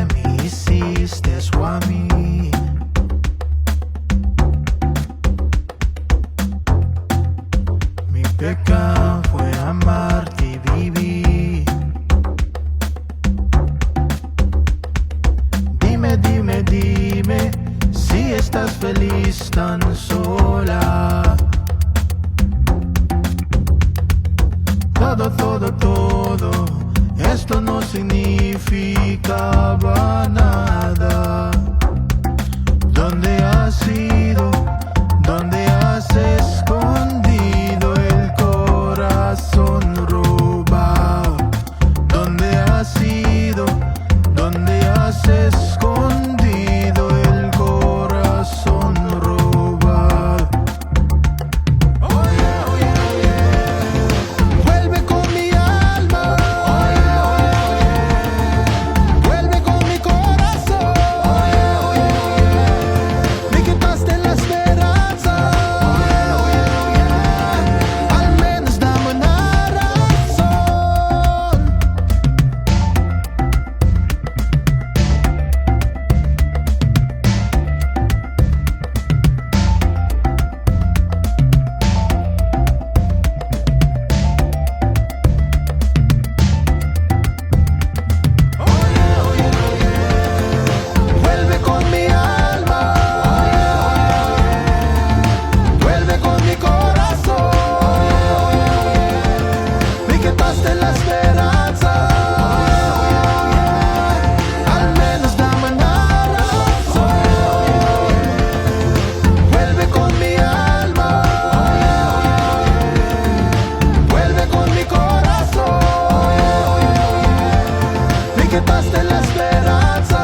me hiciste eso a mí. Mi pecado fue amarte y vivir. Dime, dime, dime si estás feliz tan sola. Todo, todo, todo, esto no significaba nada. ¿Dónde has ido? ¿Dónde has escondido el corazón robado? ¿Dónde has ido? ¿Dónde has escondido el corazón robado? Oh yeah, oh yeah, oh yeah. Vuelve con mi alma. Oh yeah, oh yeah, oh yeah. Vuelve con mi corazón. Oh yeah, oh yeah, oh yeah. Me quitaste la esperanza. Oh yeah, oh yeah, oh yeah. Al menos dame una razón. Oh yeah, oh yeah, oh yeah. Vuelve con mi alma. Oh yeah, oh yeah, oh yeah. Vuelve con mi corazón. Oh yeah, oh yeah, oh yeah. Me quitaste la esperanza. Oh yeah, oh yeah, oh yeah. Al menos dame una razón. Oh yeah, oh yeah, oh yeah. Vuelve con mi alma. Oh yeah, oh yeah, oh yeah. Vuelve con mi corazón. Oh yeah, oh yeah, oh yeah. Me quitaste la esperanza.